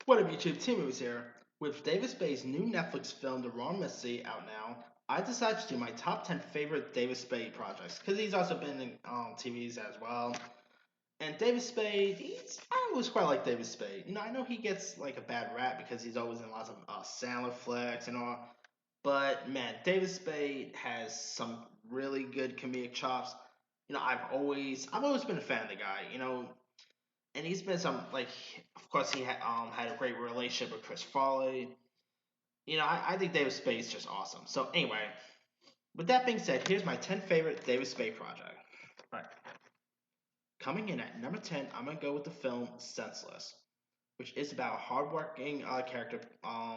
What up, YouTube? Team Movies here. With David Spade's new Netflix film, The Wrong Missy, out now, I decided to do my top 10 favorite David Spade projects because he's also been in TVs as well. And David Spade, I always quite like David Spade. I know he gets like a bad rap because he's always in lots of Sandler flicks and all. But man, David Spade has some really good comedic chops. I've always been a fan of the guy. And he's been some like, of course, he had a great relationship with Chris Farley. I think David Spade is just awesome. So anyway, with that being said, here's my 10 favorite David Spade project. All right, coming in at number 10, I'm gonna go with the film Senseless, which is about a hardworking character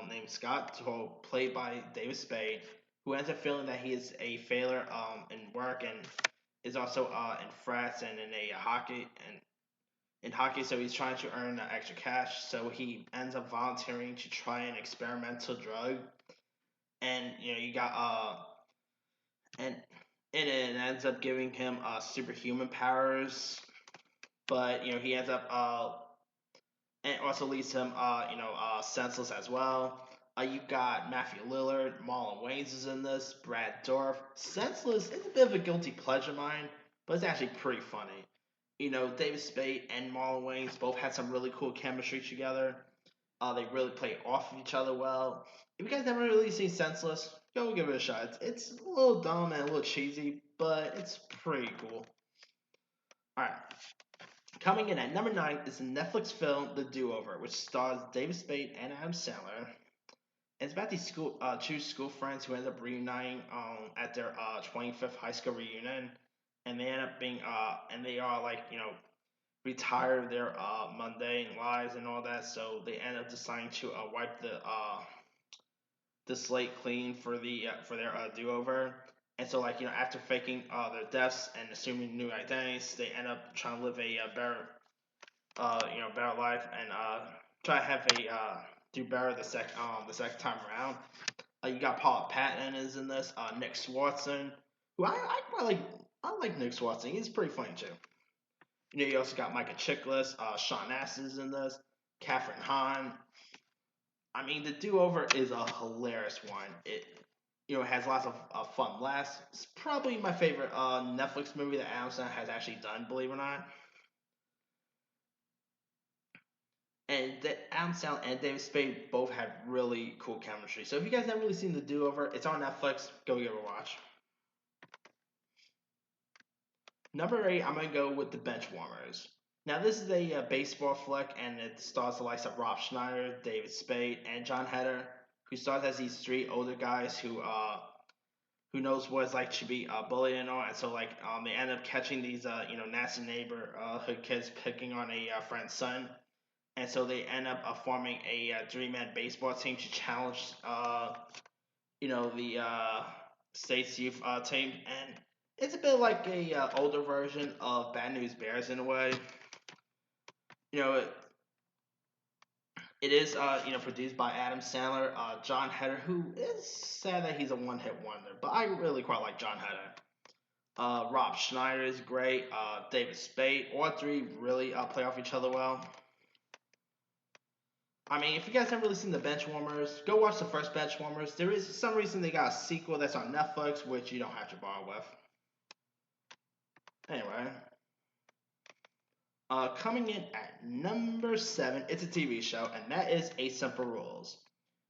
named Scott, played by David Spade, who ends up feeling that he is a failure in work and is also in frats and in a hockey, so he's trying to earn extra cash. So he ends up volunteering to try an experimental drug, and you got and it ends up giving him superhuman powers. But he ends up and it also leaves him senseless as well. You got Matthew Lillard, Marlon Wayans is in this, Brad Dourif. Senseless is a bit of a guilty pleasure of mine, but it's actually pretty funny. David Spade and Marlon Wayans both had some really cool chemistry together. They really play off of each other well. If you guys never really seen Senseless, go give it a shot. It's a little dumb and a little cheesy, but it's pretty cool. Alright. Coming in at number 9 is the Netflix film The Do-Over, which stars David Spade and Adam Sandler. It's about these two school friends who end up reuniting at their 25th high school reunion, and they end up being and they are like retire their mundane lives and all that. So they end up deciding to wipe the slate clean for their do over. And so after faking their deaths and assuming new identities, they end up trying to live a better better life and try to have a do better the second time around. You got Paula Patton is in this. Nick Swartzen, who I quite like. I like Nick Swartzen. He's pretty funny too. You also got Micah Chiklis, Sean Nass is in this, Catherine Hahn. I mean, The Do-Over is a hilarious one. It has lots of fun laughs. It's probably my favorite Netflix movie that Adam Sandler has actually done, believe it or not. And Adam Sandler and David Spade both had really cool chemistry. So if you guys haven't really seen The Do-Over, it's on Netflix. Go give it a watch. Number 8, I'm going to go with The Benchwarmers. Now, this is a baseball flick, and it stars the likes of Rob Schneider, David Spade, and John Heder, who stars as these three older guys who knows what it's like to be bullied and all, and so they end up catching these nasty neighborhood kids picking on a friend's son, and so they end up forming a three-man baseball team to challenge the state's youth team, and it's a bit like a older version of Bad News Bears in a way. It is produced by Adam Sandler, John Heder, who is sad that he's a one-hit wonder, but I really quite like John Heder. Rob Schneider is great. David Spade, all three really play off each other well. I mean, if you guys haven't really seen The Benchwarmers, go watch the first Benchwarmers. There is some reason they got a sequel that's on Netflix, which you don't have to bother with. Anyway, coming in at number 7, it's a TV show, and that is 8 Simple Rules.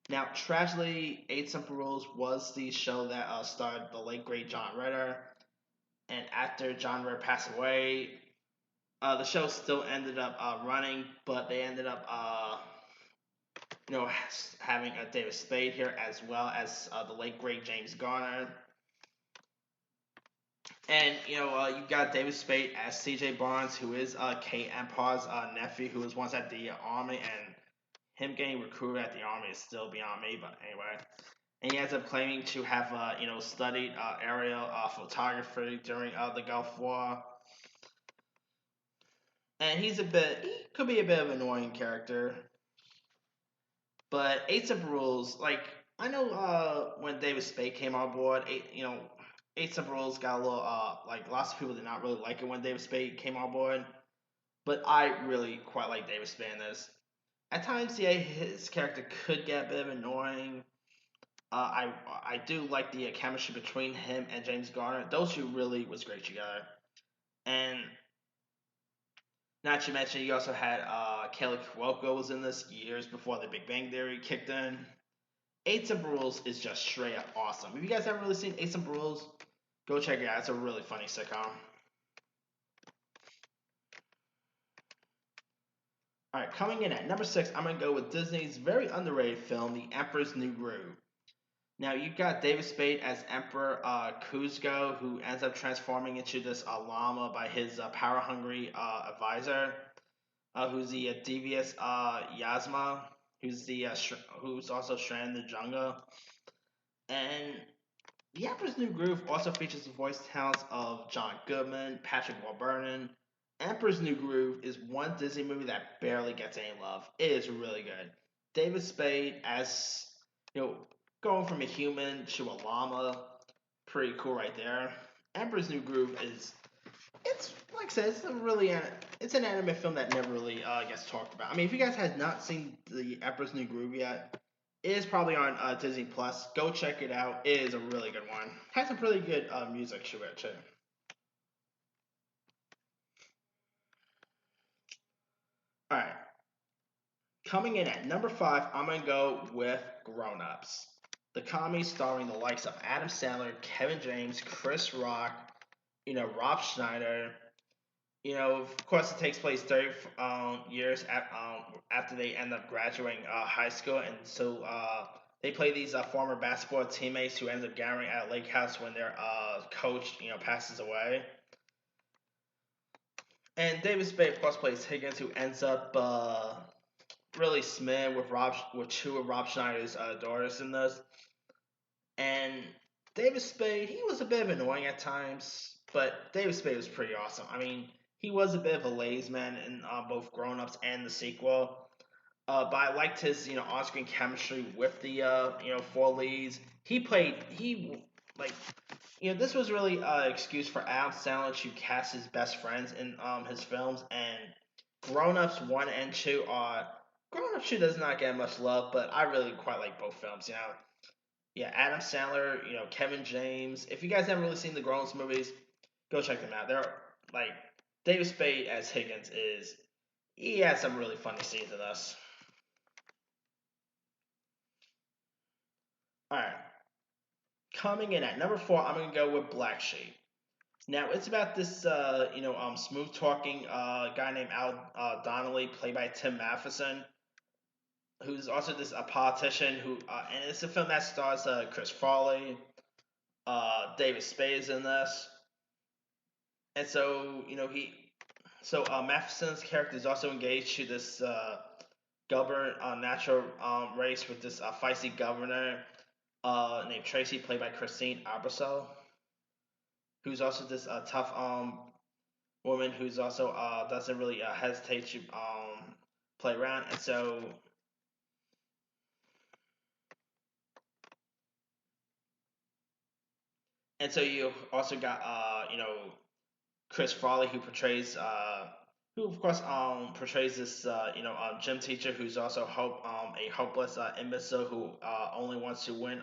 Now, tragically, 8 Simple Rules was the show that starred the late great John Ritter, and after John Ritter passed away, the show still ended up running, but they ended up having a David Spade here as well as the late great James Garner. And you got David Spade as C.J. Barnes, who is Kate Empire's nephew, who was once at the army, and him getting recruited at the army is still beyond me. But anyway, and he ends up claiming to have studied aerial photography during the Gulf War. And he could be a bit of an annoying character. But 8 Simple Rules, I know when David Spade came on board, 8 Simple Rules got a little, lots of people did not really like it when David Spade came on board. But I really quite like David Spade in this. At times, yeah, his character could get a bit annoying. I do like the chemistry between him and James Garner. Those two really was great together. And not to mention, you also had Kelly Cuoco was in this years before the Big Bang Theory kicked in. Eight Simple Rules is just straight up awesome. If you guys haven't really seen Eight Simple Rules, go check it out. It's a really funny sitcom. All right, coming in at number six, I'm gonna go with Disney's very underrated film, The Emperor's New Groove. Now you got David Spade as Emperor Kuzco, who ends up transforming into this llama by his power-hungry advisor, who's the devious Yasma, who's also stranded in the jungle. And The Emperor's New Groove also features the voice talents of John Goodman, Patrick Warburton. Emperor's New Groove is one Disney movie that barely gets any love. It is really good. David Spade as you know, going from a human to a llama, pretty cool right there. Emperor's New Groove is it's like I said, it's an anime film that never really gets talked about. I mean, if you guys have not seen the Emperor's New Groove yet, it is probably on Disney Plus. Go check it out. It is a really good one. Has some pretty good music to it too. All right, coming in at number five, I'm gonna go with Grown Ups, the comedy starring the likes of Adam Sandler, Kevin James, Chris Rock, Rob Schneider. Of course, it takes place 30 years after they end up graduating high school, and so they play these former basketball teammates who end up gathering at a lake house when their coach, passes away. And David Spade, of course, plays Higgins, who ends up really smitten with two of Rob Schneider's daughters in this. And David Spade, he was a bit annoying at times, but David Spade was pretty awesome. I mean, he was a bit of a lazy man in both Grown Ups and the sequel. But I liked his, on-screen chemistry with the, four leads. Like, this was really an excuse for Adam Sandler to cast his best friends in his films. And Grown Ups 1 and 2 are. Grown Ups 2 does not get much love, but I really quite like both films. Yeah, Adam Sandler, Kevin James. If you guys haven't really seen the Grown Ups movies, go check them out. They're like David Spade as Higgins is. He has some really funny scenes in this. All right, coming in at number four, I'm gonna go with Black Sheep. Now it's about this, smooth talking guy named Al Donnelly, played by Tim Matheson, who's also this a politician and it's a film that stars Chris Farley, David Spade is in this, and so Matheson's character is also engaged to this governor natural race with this feisty governor named Tracy, played by Christine Arbusel, who's also this tough woman who's also doesn't really hesitate to play around, and so you also got Chris Farley, who of course portrays this gym teacher who's also a hopeless imbecile who only wants to win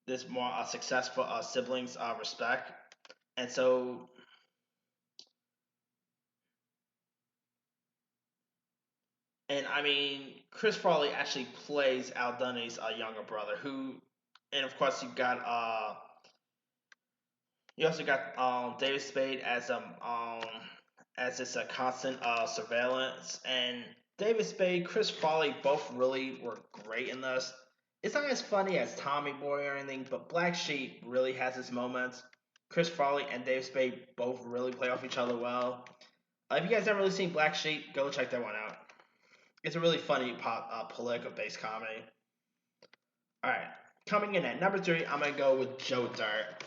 this more successful siblings respect. And so and I mean Chris Farley actually plays Al Dunny's younger brother, who and of course you also got David Spade as this constant surveillance, and David Spade, Chris Farley both really were great in this. It's not as funny as Tommy Boy or anything, but Black Sheep really has its moments. Chris Farley and David Spade both really play off each other well. If you guys haven't really seen Black Sheep, go check that one out. It's a really funny political based comedy. Alright, coming in at number three, I'm gonna go with Joe Dirt.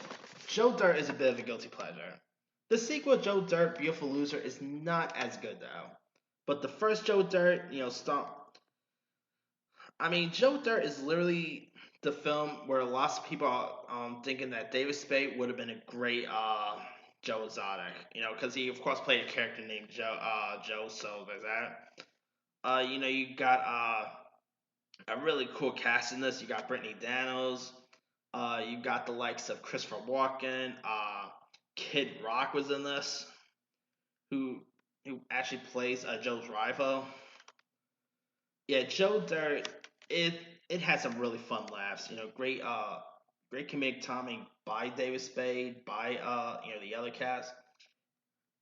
Joe Dirt is a bit of a guilty pleasure. The sequel, Joe Dirt, Beautiful Loser, is not as good though. But the first Joe Dirt, I mean, Joe Dirt is literally the film where lots of people are thinking that David Spade would have been a great Joe Exotic, because he of course played a character named Joe. So there's that. You got a really cool cast in this. You got Brittany Daniels. You got the likes of Christopher Walken. Kid Rock was in this, who who actually plays Joe's rival. Yeah, Joe Dirt. It it has some really fun laughs. Great comedic timing by David Spade, by the other cast.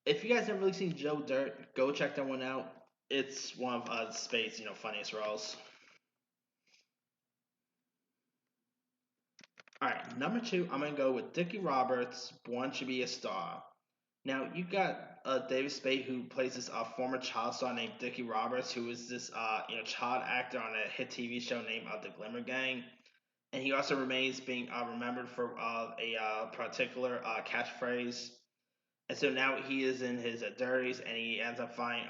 If you guys haven't really seen Joe Dirt, go check that one out. It's one of Spade's funniest roles. All right, number two, I'm gonna go with Dickie Roberts, Born to Be a Star. Now you got David Spade, who plays this former child star named Dickie Roberts, who is this child actor on a hit TV show named The Glimmer Gang, and he also remains being remembered for a particular catchphrase. And so now he is in his 30s, and he ends up finding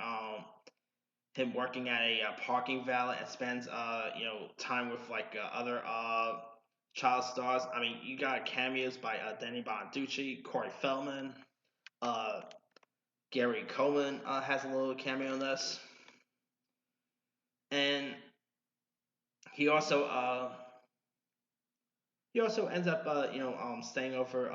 him working at a parking valet and spends time with like other child stars. I mean, you got cameos by Danny Bonaducci, Corey Feldman, uh, Gary Coleman has a little cameo in this, and he also uh, he also ends up staying over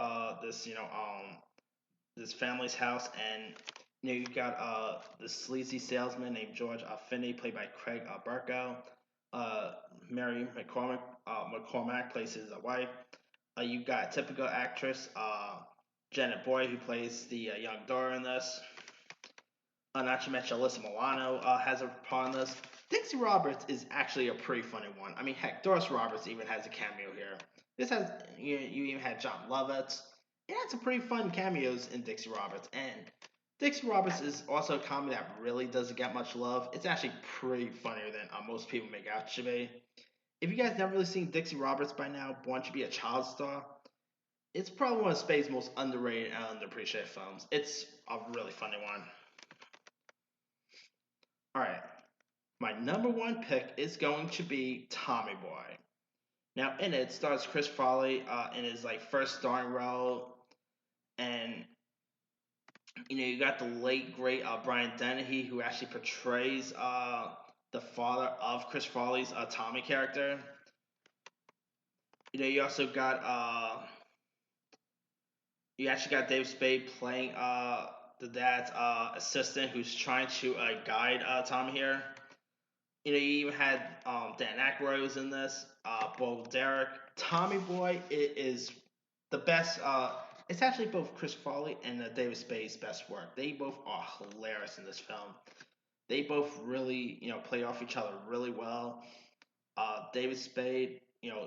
this family's house, and you got this sleazy salesman named George Finney, played by Craig Burko. Uh, Mary McCormack plays his wife. You got a typical actress, Janet Boy, who plays the young Dora in this. Not to mention Alyssa Milano has a part in this. Dixie Roberts is actually a pretty funny one. I mean, heck, Doris Roberts even has a cameo here. This has you even had John Lovitz. It had some pretty fun cameos in Dixie Roberts, and Dixie Roberts is also a comedy that really doesn't get much love. It's actually pretty funnier than most people make out to be. If you guys never really seen Dixie Roberts by now, Born to Be a Child Star, it's probably one of Spade's most underrated and underappreciated films. It's a really funny one. All right, my number one pick is going to be Tommy Boy. Now, in it stars Chris Farley in his like first starring role, and you got the late great Brian Dennehy, who actually portrays the father of Chris Farley's Tommy character. You also got you actually got Dave Spade playing the dad's assistant, who's trying to guide Tommy here. You even had Dan Aykroyd was in this, Bo Derek. Tommy Boy is the best. It's actually both Chris Farley and David Spade's best work. They both are hilarious in this film. They both really, play off each other really well. David Spade,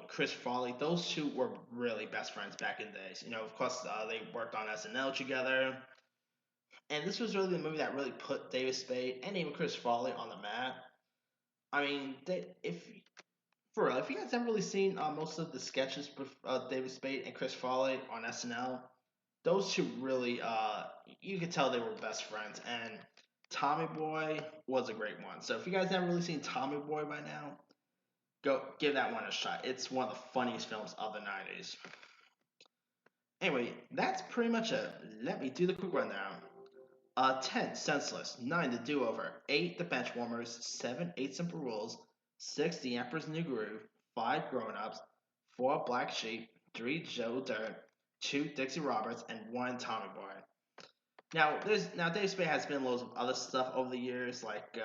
Chris Farley, those two were really best friends back in the days. Of course, they worked on SNL together. And this was really the movie that really put David Spade and even Chris Farley on the map. I mean, if for real, if you guys haven't really seen most of the sketches with David Spade and Chris Farley on SNL, those two really, you could tell they were best friends. And Tommy Boy was a great one. So if you guys haven't really seen Tommy Boy by now, go give that one a shot. It's one of the funniest films of the 90s. Anyway, that's pretty much it. Let me do the quick rundown. 10, Senseless. 9, The Do-Over. 8, The Benchwarmers. 7, 8 Simple Rules. 6, The Emperor's New Groove. 5, Grown Ups. 4, Black Sheep. 3, Joe Dirt. 2, Dixie Roberts. And 1, Tommy Boy. Now Dave Spade has been loads of other stuff over the years, like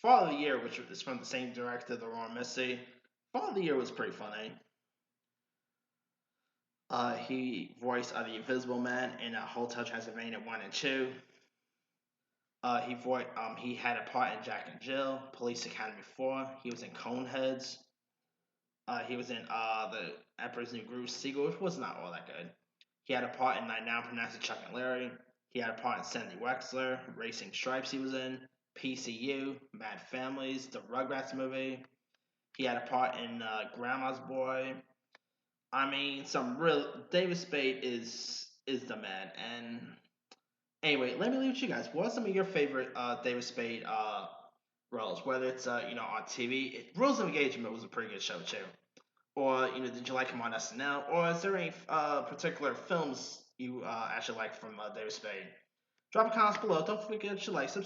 Fall of the Year, which is from the same director, The Raw Missy. Fall of the Year was pretty funny. He voiced the Invisible Man in Hotel Transylvania 1 and 2. He had a part in Jack and Jill, Police Academy 4. He was in Coneheads. He was in the Emperor's New Groove sequel, which was not all that good. He had a part in I Now Pronounce It Chuck and Larry. He had a part in Sandy Wexler, Racing Stripes he was in, PCU, Mad Families, the Rugrats movie. He had a part in Grandma's Boy. I mean, some real David Spade is the man. And anyway, let me leave it to you guys. What are some of your favorite David Spade roles? Whether it's on TV, Rules of Engagement was a pretty good show too. Or did you like him on SNL? Or is there any particular films you actually like from David Spade? Drop a comment below. Don't forget to like, subscribe.